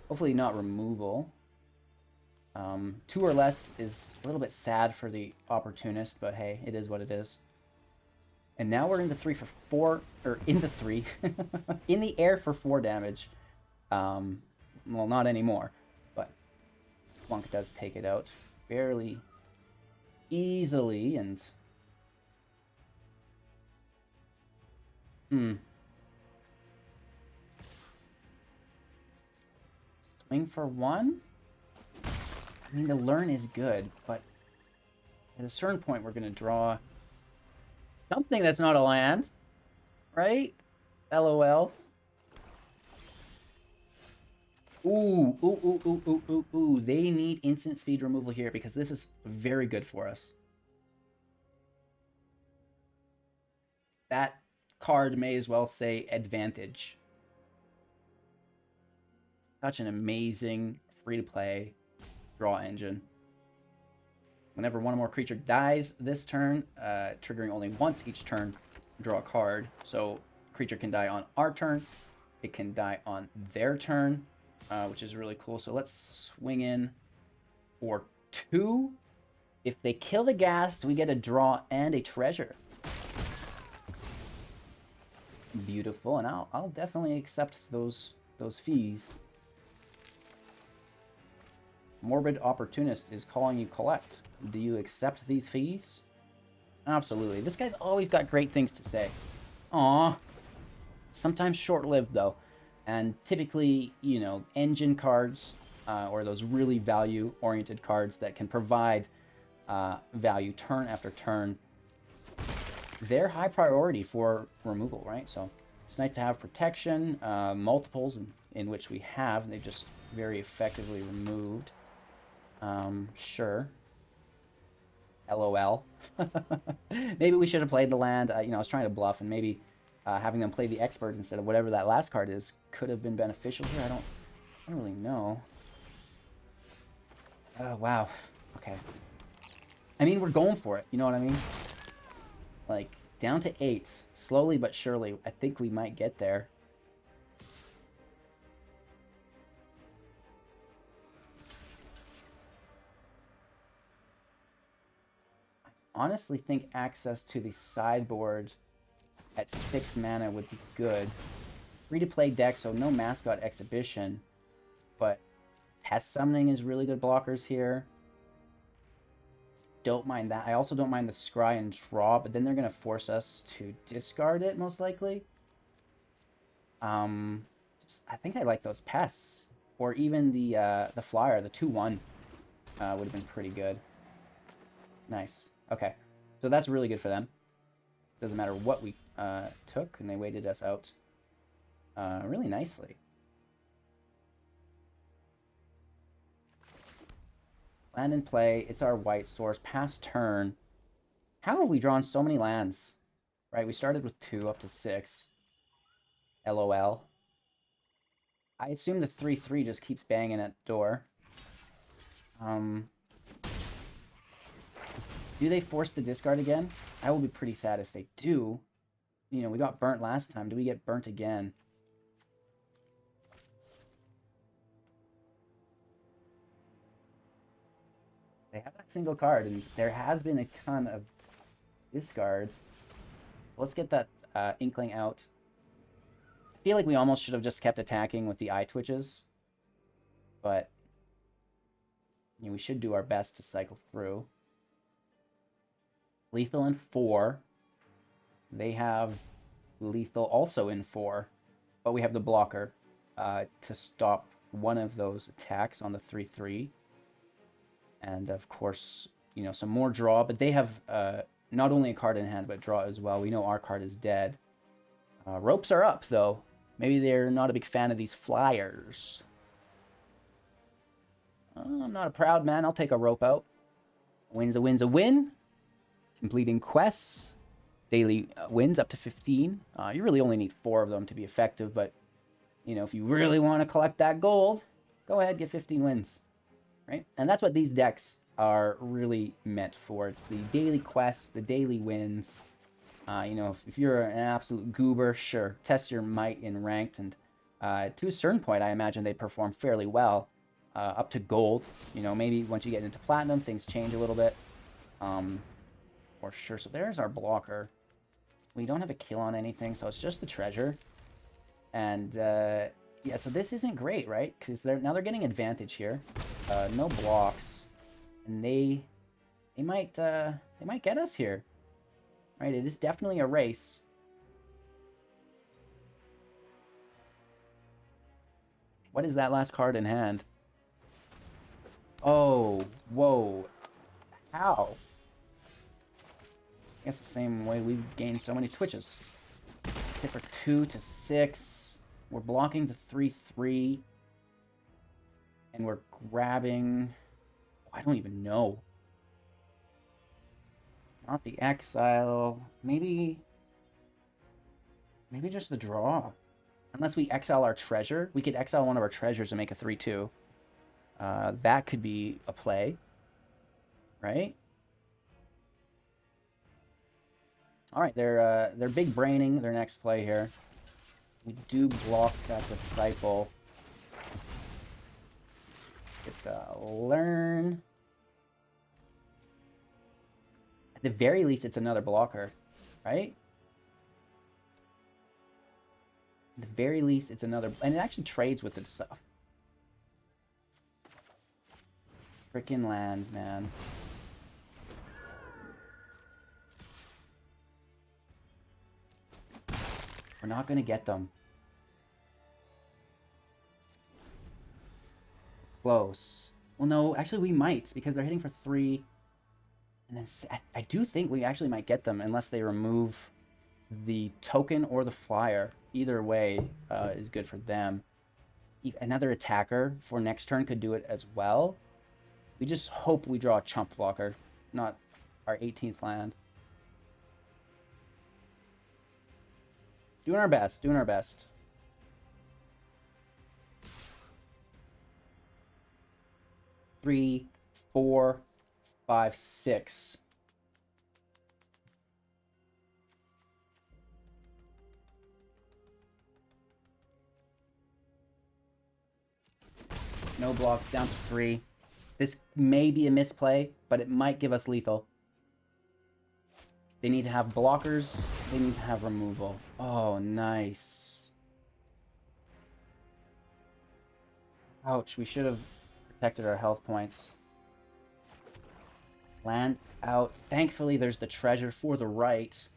Hopefully not removal. 2 or less is a little bit sad for the opportunist, but hey, it is what it is. And now we're in the 3 for 4, or in the 3, in the air for 4 damage. Well, not anymore, but Plunk does take it out fairly easily, and... Swing for 1? I mean, the learn is good, but at a certain point we're going to draw something that's not a land, right? LOL. Ooh. They need instant speed removal here because this is very good for us. That card may as well say advantage. Such an amazing free-to-play draw engine. Whenever one or more creature dies this turn, triggering only once each turn, draw a card. So creature can die on our turn. It can die on their turn, which is really cool. So let's swing in for 2. If they kill the ghast, we get a draw and a treasure. Beautiful, and I'll definitely accept those fees. Morbid Opportunist is calling you collect. Do you accept these fees? Absolutely. This guy's always got great things to say. Aww. Sometimes short-lived, though. And typically, you know, engine cards, or those really value-oriented cards that can provide value turn after turn, they're high priority for removal, right? So it's nice to have protection, multiples in which we have. They've just very effectively removed. Sure. LOL. Maybe we should have played the land. You know, I was trying to bluff, and maybe having them play the expert instead of whatever that last card is could have been beneficial here. I don't really know. Oh, wow. Okay. I mean, we're going for it. You know what I mean? Like, down to 8s. Slowly but surely. I think we might get there. Honestly think access to the sideboard at 6 mana would be good. Free-to-play deck, so no Mascot Exhibition, but Pest Summoning is really good blockers here. Don't mind that. I also don't mind the Scry and Draw, but then they're going to force us to discard it, most likely. I think I like those Pests. Or even the Flyer, the 2/1 would have been pretty good. Nice. Okay, so that's really good for them. Doesn't matter what we took, and they waited us out really nicely. Land in play. It's our white source. Past turn. How have we drawn so many lands? Right, we started with 2 up to 6. LOL. I assume the 3/3 just keeps banging at the door. Do they force the discard again? I will be pretty sad if they do. You know, we got burnt last time. Do we get burnt again? They have that single card, and there has been a ton of discard. Let's get that Inkling out. I feel like we almost should have just kept attacking with the eye twitches, but you know, we should do our best to cycle through. Lethal in 4. They have lethal also in 4, but we have the blocker to stop one of those attacks on the 3/3. And of course, you know, some more draw, but they have not only a card in hand, but draw as well. We know our card is dead. Ropes are up, though. Maybe they're not a big fan of these flyers. I'm not a proud man. I'll take a rope out. Win's a win's a win. Completing quests. Daily wins up to 15. You really only need 4 of them to be effective, but, you know, if you really want to collect that gold, go ahead, get 15 wins. Right? And that's what these decks are really meant for. It's the daily quests, the daily wins. You know, if you're an absolute goober, sure, test your might in ranked, and to a certain point, I imagine they perform fairly well, up to gold. You know, maybe once you get into platinum, things change a little bit, for sure. So there's our blocker. We don't have a kill on anything, so it's just the treasure. And yeah, so this isn't great, right? Because now they're getting advantage here. No blocks, and they might get us here. Right, it is definitely a race. What is that last card in hand? Oh, whoa. How? I guess the same way we've gained so many twitches. Tip for 2 to 6. We're blocking the 3/3. And we're grabbing... I don't even know. Not the exile. Maybe just the draw. Unless we exile our treasure. We could exile one of our treasures and make a 3/2. That could be a play. Right? Alright, they're big braining their next play here. We do block that Disciple. Get learn. At the very least, it's another blocker, right? At the very least, it's another... And it actually trades with the Disciple. Frickin' lands, man. We're not going to get them. Close. Well, no, actually we might, because they're hitting for 3. And then I do think we actually might get them unless they remove the token or the flyer. Either way is good for them. Another attacker for next turn could do it as well. We just hope we draw a chump blocker, not our 18th land. Doing our best, doing our best. Three, 4, 5, 6. No blocks, down to 3. This may be a misplay, but it might give us lethal. They need to have blockers. They need to have removal. Oh, nice. Ouch, we should have protected our health points. Land out. Thankfully, there's the treasure for the right.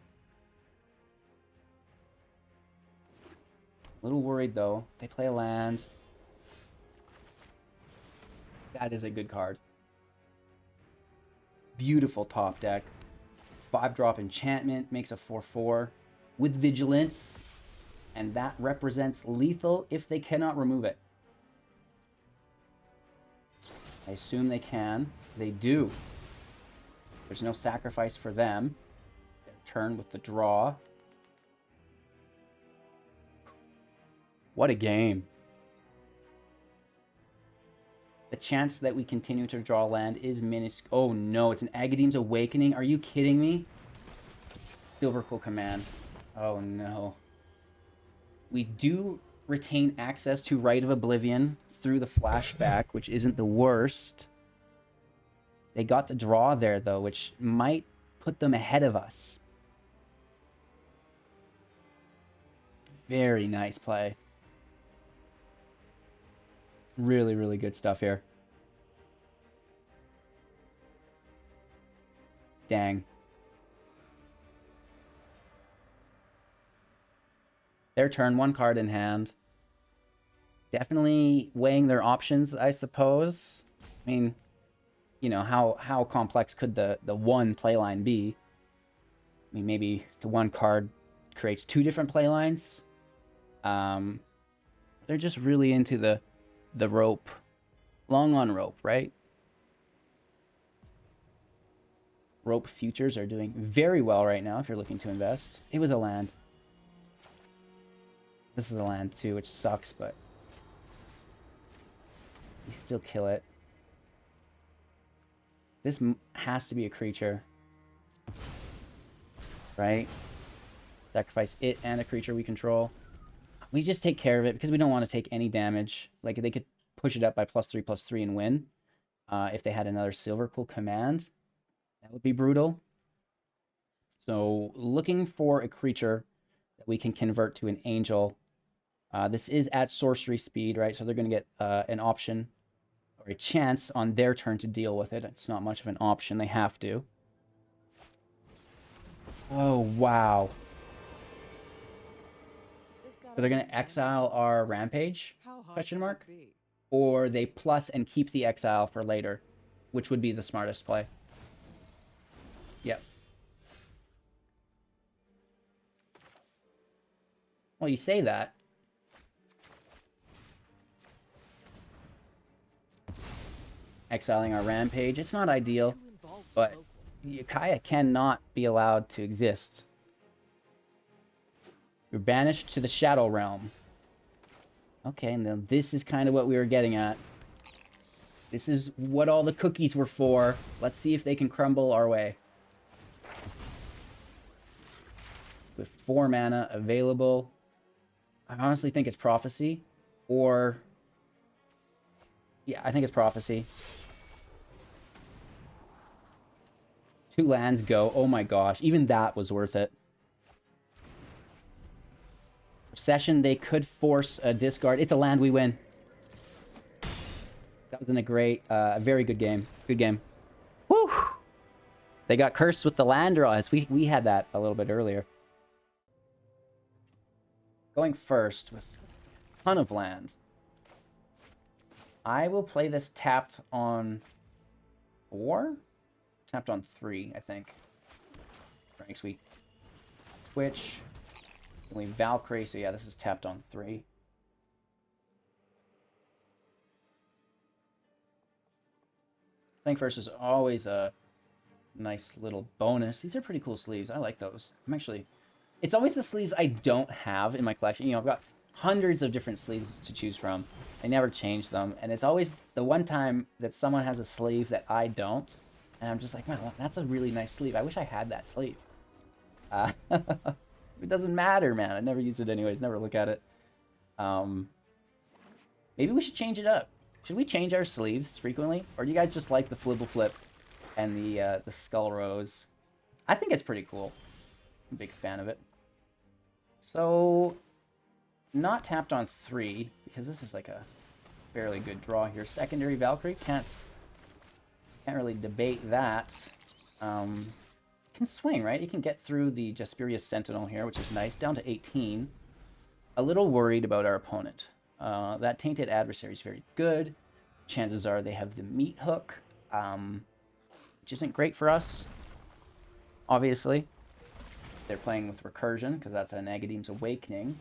A little worried, though. They play a land. That is a good card. Beautiful top deck. 5-drop enchantment makes a 4/4 with vigilance, and that represents lethal if they cannot remove it. I assume they can. They do. There's no sacrifice for them. Their turn with the draw. What a game. The chance that we continue to draw land is minuscule. Oh no, it's an Agadeem's Awakening. Are you kidding me? Silverquill Command. Oh no. We do retain access to Rite of Oblivion through the flashback, which isn't the worst. They got the draw there, though, which might put them ahead of us. Very nice play. Really, really good stuff here. Dang. Their turn, 1 card in hand. Definitely weighing their options, I suppose. I mean, you know, how complex could the one playline be? I mean, maybe the 1 card creates 2 different playlines. They're just really into the rope. Long on rope, right? Rope futures are doing very well right now if you're looking to invest. It was a land. This is a land too, which sucks, but you still kill it. This has to be a creature, right? Sacrifice it and a creature we control. We just take care of it because we don't want to take any damage. Like, they could push it up by +3/+3 and win. If they had another Silver Pool command, that would be brutal. So looking for a creature that we can convert to an angel. This is at sorcery speed, right? So they're going to get an option or a chance on their turn to deal with it. It's not much of an option. They have to. Oh, wow. So they're going to exile our Rampage, question mark? Or they plus and keep the exile for later, which would be the smartest play. Yep. Well, you say that. Exiling our Rampage. It's not ideal, but Ukiah cannot be allowed to exist. You're banished to the Shadow Realm. Okay, and then this is kind of what we were getting at. This is what all the cookies were for. Let's see if they can crumble our way. With 4 mana available. I honestly think it's Prophecy. Or... yeah, I think it's Prophecy. 2 lands go. Oh my gosh. Even that was worth it. Session, they could force a discard. It's a land, we win. That was in a very good game. Good game. Woo! They got cursed with the land draws. We had that a little bit earlier. Going first with a ton of land. I will play this tapped on 4? Tapped on 3, I think. Frank, sweet. Twitch. We Valkyrie, so yeah, this is tapped on 3. Playing first is always a nice little bonus. These are pretty cool sleeves. I like those. It's always the sleeves I don't have in my collection. You know, I've got hundreds of different sleeves to choose from. I never change them. And it's always the one time that someone has a sleeve that I don't. And I'm just like, man, that's a really nice sleeve. I wish I had that sleeve. It doesn't matter, man. I never use it anyways. Never look at it. Maybe we should change it up. Should we change our sleeves frequently? Or do you guys just like the Flibble Flip and the Skull Rose? I think it's pretty cool. I'm a big fan of it. So, not tapped on 3, because this is like a fairly good draw here. Secondary Valkyrie, can't really debate that. Can swing, right? You can get through the Jasperius Sentinel here, which is nice, down to 18. A little worried about our opponent. That Tainted Adversary is very good. Chances are they have the Meat Hook, which isn't great for us, obviously. They're playing with Recursion, because that's an Agadeem's Awakening.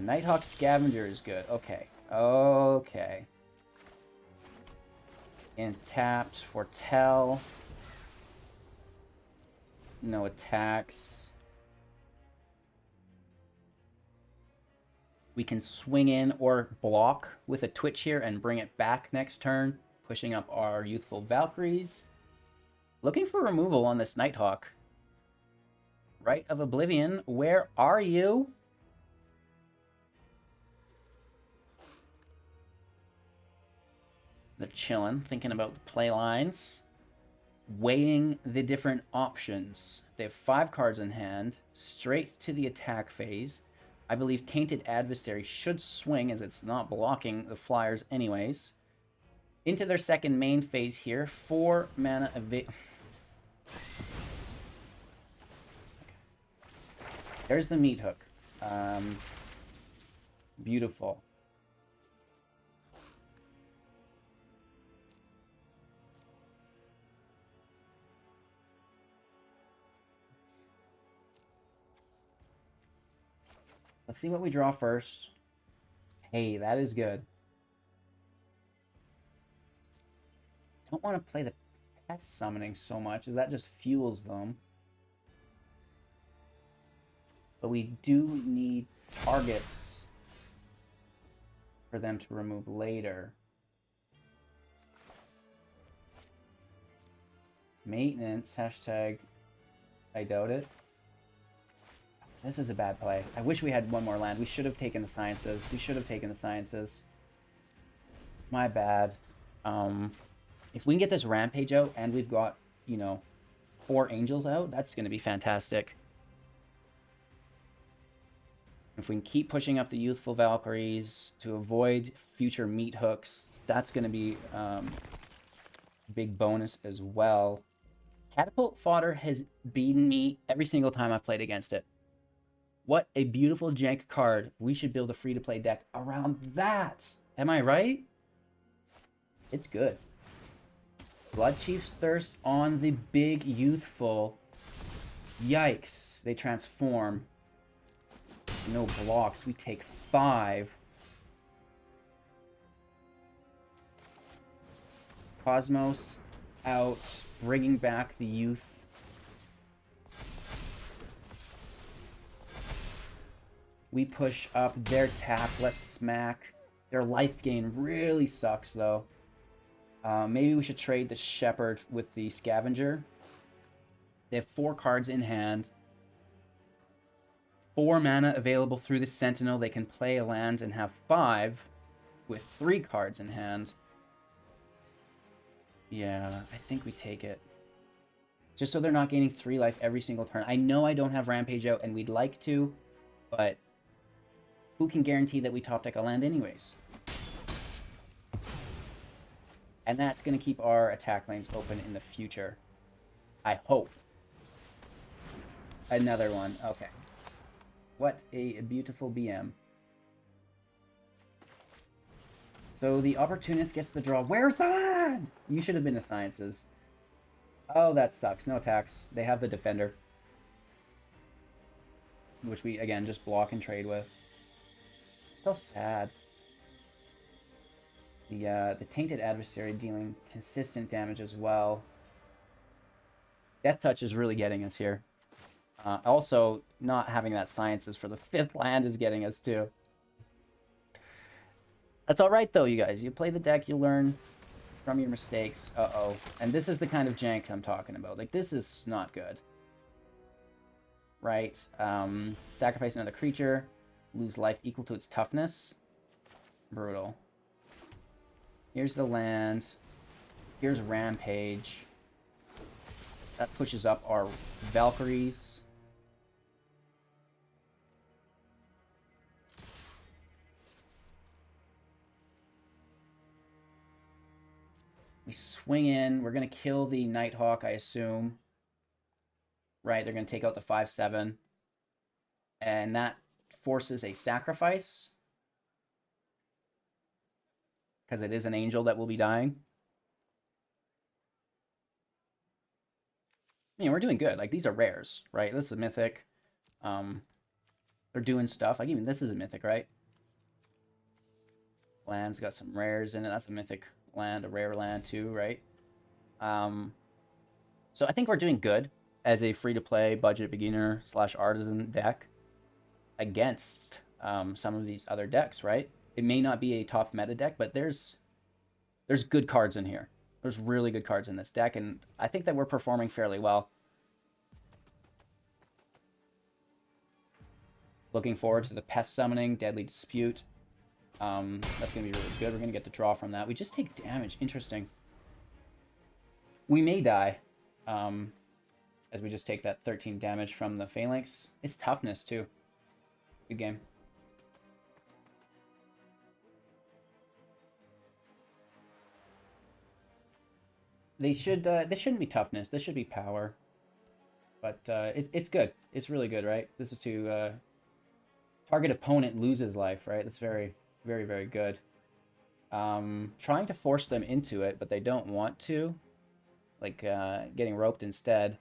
Nighthawk Scavenger is good. Okay. Okay. And tapped Foretell. No attacks. We can swing in or block with a Twitch here and bring it back next turn, pushing up our Youthful Valkyries. Looking for removal on this Nighthawk. Rite of Oblivion, where are you? They're chilling, thinking about the play lines. weighing the different options. They have 5 cards in hand, straight to the attack phase. I believe Tainted Adversary should swing as it's not blocking the flyers anyways. Into their second main phase here, 4 mana available. There's the meat hook. Beautiful. Let's see what we draw first. Hey, that is good. Don't want to play the pest summoning so much, as that just fuels them. But we do need targets for them to remove later. Maintenance, hashtag, I doubt it. This is a bad play. I wish we had one more land. We should have taken the sciences. We should have taken the sciences. My bad. If we can get this rampage out and we've got, you know, 4 angels out, that's going to be fantastic. If we can keep pushing up the youthful Valkyries to avoid future meat hooks, that's going to be a big bonus as well. Catapult Fodder has beaten me every single time I've played against it. What a beautiful jank card. We should build a free-to-play deck around that. Am I right? It's good. Blood Chief's Thirst on the big youthful. Yikes. They transform. No blocks. We take 5. Cosmos out. Bringing back the youth. We push up their tap. Let's smack. Their life gain really sucks, though. Maybe we should trade the Shepherd with the Scavenger. They have 4 cards in hand. 4 mana available through the Sentinel. They can play a land and have 5 with 3 cards in hand. Yeah, I think we take it. Just so they're not gaining 3 life every single turn. I know I don't have Rampage out, and we'd like to, but who can guarantee that we top deck a land anyways? And that's going to keep our attack lanes open in the future. I hope. Another one. Okay. What a beautiful BM. So the Opportunist gets the draw. Where's the land? You should have been to Sciences. Oh, that sucks. No attacks. They have the Defender. Which we, again, just block and trade with. Still sad. The Tainted Adversary dealing consistent damage as well. Death Touch is really getting us here. Also, not having that Sciences for the 5th land is getting us too. That's alright though, you guys. You play the deck, you learn from your mistakes. Uh-oh. And this is the kind of jank I'm talking about. Like, this is not good. Right? Sacrifice another creature. Lose life equal to its toughness. Brutal. Here's the land. Here's Rampage. That pushes up our Valkyries. We swing in. We're going to kill the Nighthawk, I assume. Right, they're going to take out the 5/7. And that forces a sacrifice. Because it is an angel that will be dying. I mean, we're doing good. Like, these are rares, right? This is a mythic. They're doing stuff. Like, even this is a mythic, right? Land's got some rares in it. That's a mythic land, a rare land too, right? So I think we're doing good as a free-to-play budget beginner / artisan deck against some of these other decks, right? It may not be a top meta deck, but there's good cards in here. There's really good cards in this deck, and I think that we're performing fairly well. Looking forward to the Pest Summoning, Deadly Dispute. That's going to be really good. We're going to get the draw from that. We just take damage. Interesting. We may die. as we just take that 13 damage from the Phalanx. It's toughness too. Good game. They shouldn't be toughness. This should be power. But it's good. It's really good, right? This is to target opponent loses life, right? That's very, very, very good. Trying to force them into it, but they don't want to. Like getting roped instead.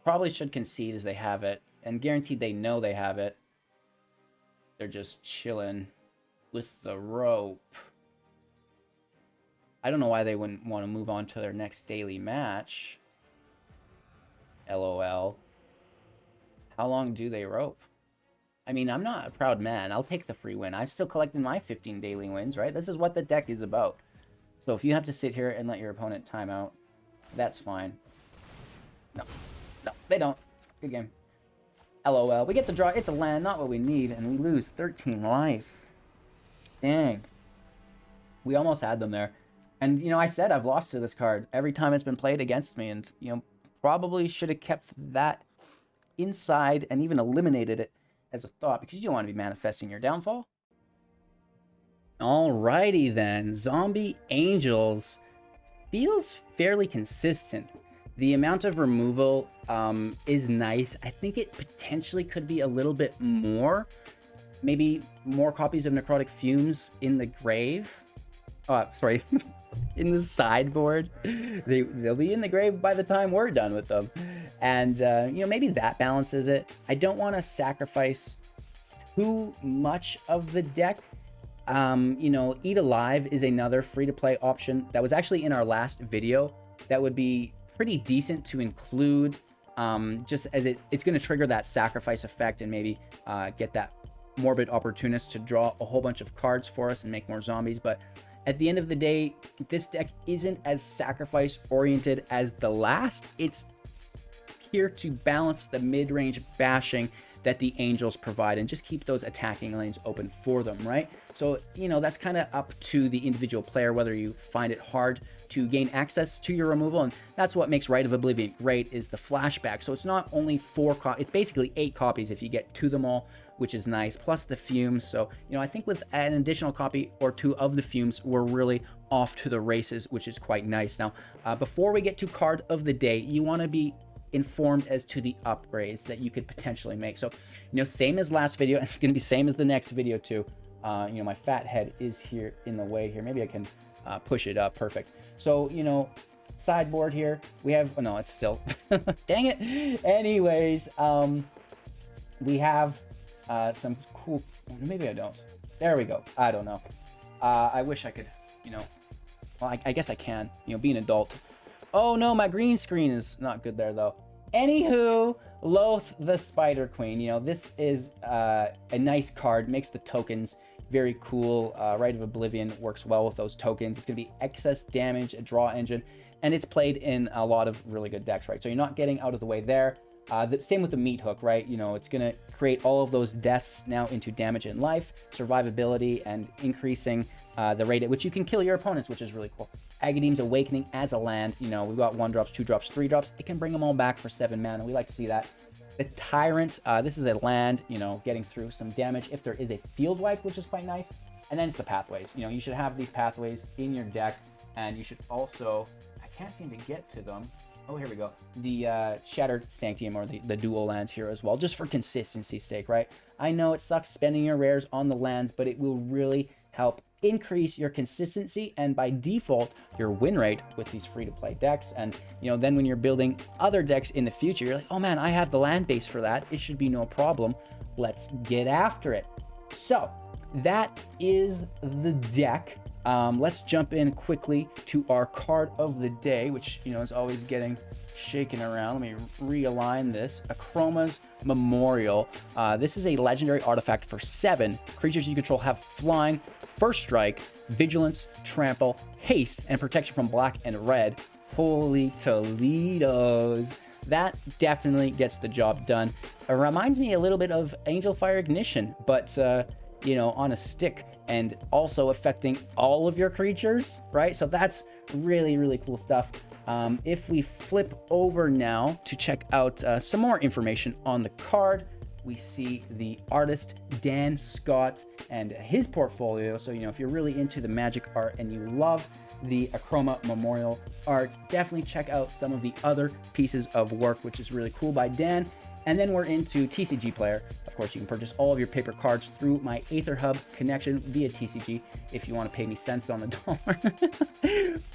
Probably should concede as they have it. And guaranteed they know they have it. They're just chilling with the rope. I don't know why they wouldn't want to move on to their next daily match. LOL. How long do they rope? I mean, I'm not a proud man. I'll take the free win. I'm still collecting my 15 daily wins, right? This is what the deck is about. So if you have to sit here and let your opponent time out, that's fine. No. No, they don't. Good game. LOL. We get the draw. It's a land, not what we need, and we lose 13 life. Dang. We almost had them there. And, you know, I said I've lost to this card every time it's been played against me, and, you know, probably should have kept that inside and even eliminated it as a thought, because you don't want to be manifesting your downfall. Alrighty then. Zombie Angels feels fairly consistent. The amount of removal is nice. I think it potentially could be a little bit more. Maybe more copies of Necrotic Fumes in the grave. Sorry. In the sideboard. They'll be in the grave by the time we're done with them. And, you know, maybe that balances it. I don't want to sacrifice too much of the deck. You know, Eat Alive is another free-to-play option that was actually in our last video. That would be pretty decent to include, just as it's going to trigger that sacrifice effect and maybe get that Morbid Opportunist to draw a whole bunch of cards for us and make more zombies. But at the end of the day, this deck isn't as sacrifice-oriented as the last. It's here to balance the mid-range bashing that the Angels provide and just keep those attacking lanes open for them, right? So, you know, that's kind of up to the individual player, whether you find it hard to gain access to your removal, and that's what makes Rite of Oblivion great, is the flashback. So it's not only 4 copies, it's basically 8 copies if you get to them all, which is nice, plus the fumes. So, you know, I think with an additional copy or 2 of the fumes, we're really off to the races, which is quite nice. Now, before we get to card of the day, you want to be informed as to the upgrades that you could potentially make. So, you know, same as last video, and it's going to be same as the next video too. You know, my fat head is here in the way here. Maybe I can push it up. Perfect. So, you know, sideboard here. We have, oh no, it's still, dang it. Anyways, we have some cool, maybe I don't. There we go. I don't know. I wish I could, you know, well, I guess I can, you know, be an adult. Oh no, my green screen is not good there though. Anywho, Loath the Spider Queen. You know, this is a nice card, makes the tokens very cool. Rite of Oblivion works well with those tokens. It's going to be excess damage, a draw engine, and it's played in a lot of really good decks, right? So you're not getting out of the way there. Same with the Meat Hook, right? You know, it's going to create all of those deaths now into damage and life, survivability, and increasing the rate at which you can kill your opponents, which is really cool. Agadeem's Awakening as a land, you know, we've got 1 drops, 2 drops, 3 drops. It can bring them all back for 7 mana. We like to see that. The Tyrant, this is a land, you know, getting through some damage if there is a field wipe, which is quite nice. And then it's the pathways. You know, you should have these pathways in your deck, and you should also, I can't seem to get to them. Oh, here we go. The Shattered Sanctum, or the dual lands here as well, just for consistency's sake, right? I know it sucks spending your rares on the lands, but it will really help increase your consistency and by default your win rate with these free-to-play decks. And you know, then when you're building other decks in the future, you're like, oh man, I have the land base for that, it should be no problem, let's get after it. So that is the deck. Let's jump in quickly to our card of the day, which, you know, is always getting shaken around. Let me realign this. Akroma's Memorial. This is a legendary artifact for 7. Creatures you control have flying, first strike, vigilance, trample, haste, and protection from black and red. Holy Toledos. That definitely gets the job done. It reminds me a little bit of Angel Fire Ignition, but, you know, on a stick. and also affecting all of your creatures, right? So that's really, really cool stuff. If we flip over now to check out some more information on the card, we see the artist Dan Scott and his portfolio. So, you know, if you're really into the Magic art and you love the Achroma Memorial art, definitely check out some of the other pieces of work, which is really cool by Dan. And then we're into TCG Player. Of course, you can purchase all of your paper cards through my Aether Hub connection via TCG if you want to pay me cents on the dollar.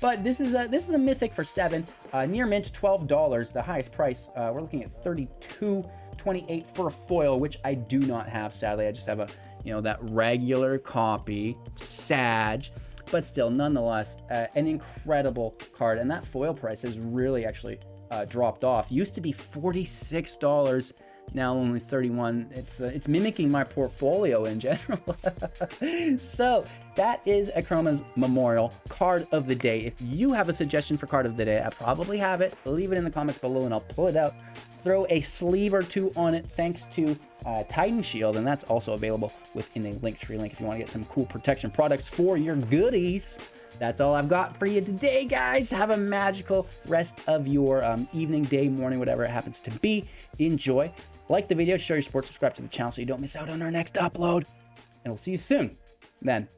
But this is a mythic for 7, near mint $12. The highest price, we're looking at $32.28 for a foil, which I do not have. Sadly, I just have a, you know, that regular copy, Sag. But still, nonetheless, an incredible card. And that foil price has really actually dropped off. Used to be $46, now only $31. It's mimicking my portfolio in general. So that is Achroma's Memorial card of the day. If you have a suggestion for card of the day, I probably have it. Leave it in the comments below and I'll pull it out. Throw a sleeve or two on it thanks to Titan Shield, and that's also available within a Linktree link if you want to get some cool protection products for your goodies. That's all I've got for you today, guys. Have a magical rest of your evening, day, morning, whatever it happens to be. Enjoy. Like the video, share your support, subscribe to the channel so you don't miss out on our next upload. And we'll see you soon. Then.